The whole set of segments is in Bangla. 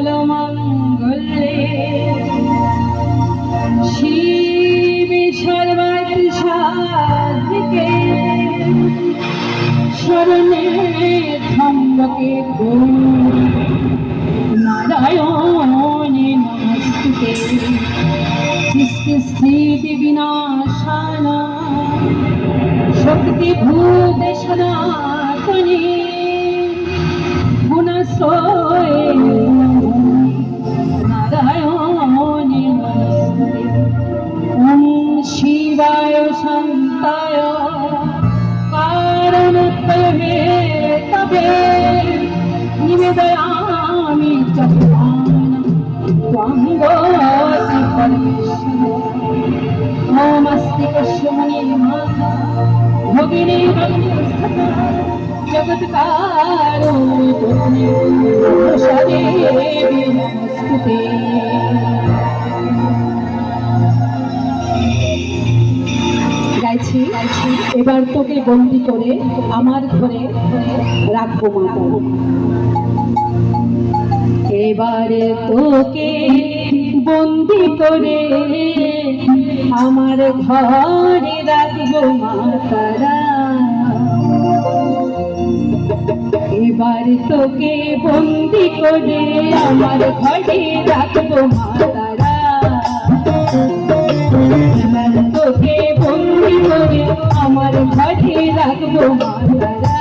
सर्वमंगलमंगले शिवे सर्वार्थसाधिके शरणे त्र्यंबके गौरी नारायणी नमस्ते। सृष्टि विनाशाना शक्ति भूते सनातनी गुणसोये नारायणी नमस्ते। ओम शिवाय शांताय कारणोत्तरे तवे निवेदयामि चक्राणं त्वं गोति परमेश्वर। ओमस्ति कश्यमणि माता भगिनी भक्तिस्था जगत्कारो देवी नमस्ते। গাইছি এবার তোকে বন্দি করে আমার ঘরে রাখবো মা। এবারে তোকে বন্দি করে আমার ঘরে রাখবো মা তারা। এবার তোকে বন্দি করে আমার ঘরে রাখবো মা তারা। এবার তোকে বন্দি করে আমার ঘরে রাখবো মা তারা।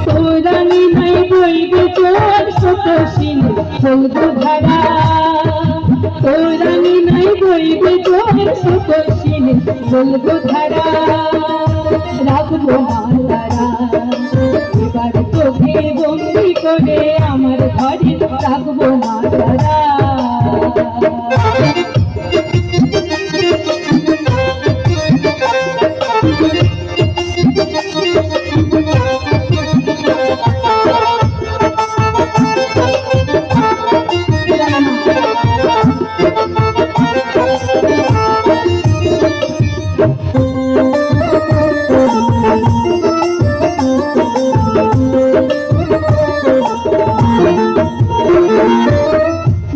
তোরানি নাই বইবে চোর সতশীল ফলগু ধারা। তোরানি নাই বইবে চোর সতশীল ফলগু ধারা রাখবো মা তারা। এবার তোকে বন্দি করে আমার ঘরে রাখবো মা তারা।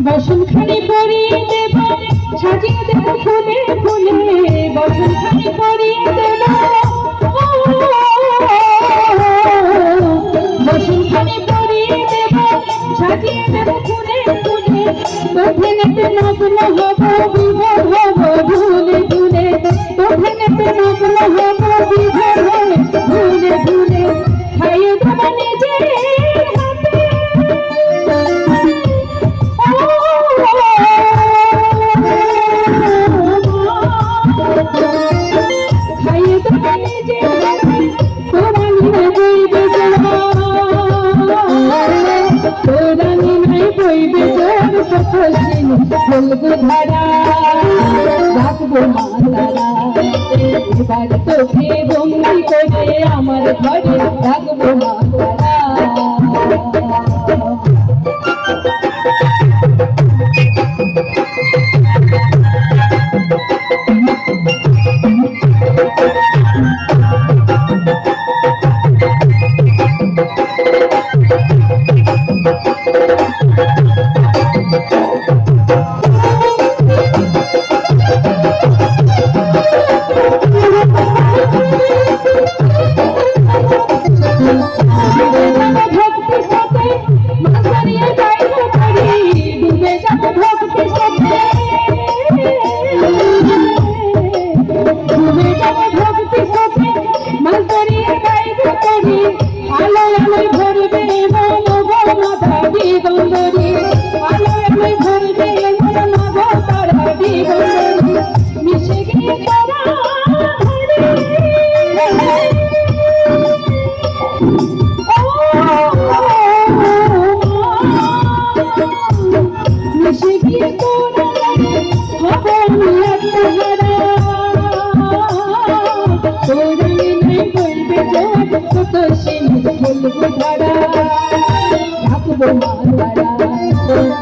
বসনখানি পরিয়ে দেব সাজিয়ে দেব ফুলে ফুলে। বসনখানি পরিয়ে দেব বসনখানি পরিয়ে দেব সাজিয়ে দেব ফুলে ফুলে। তোফেনেতে নগ্ন হব বিভোর হব ভুলে ভুলে। তোফেনেতে নগ্ন হব বিভোর হব ভুলে ভুলে। খাইয়ে দেব নিজের হাতে খাইয়ে দেব নিজের হাতে তোরানি নাই বইবে তোরানি নাই বইবে জোর সতশীল ফলগু ধারা রাখবো মা তারা। এবার তোকে বন্দি করে আমার ঘরে রাখবো মা তারা।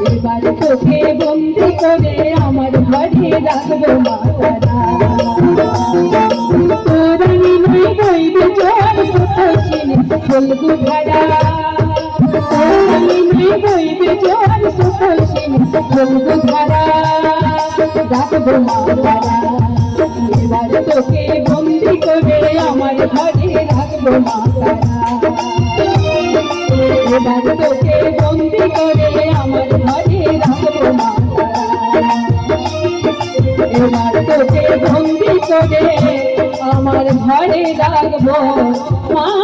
এবার তোকে বন্দি করে আমার ঘরে রাখবো মা তারা। ফলগু ধারা বইবে জোয়ার সকল সিনে ফলগু ধারা রাখবো মা তারা এবার তোকে বন্দি করে আমার ঘরে রাখবো মা তারা এবার তোকে বন্দি করে আমার ঘরে রাখবো মা তারা এবার তোকে বন্দি করে আমার ঘরে রাখবো মা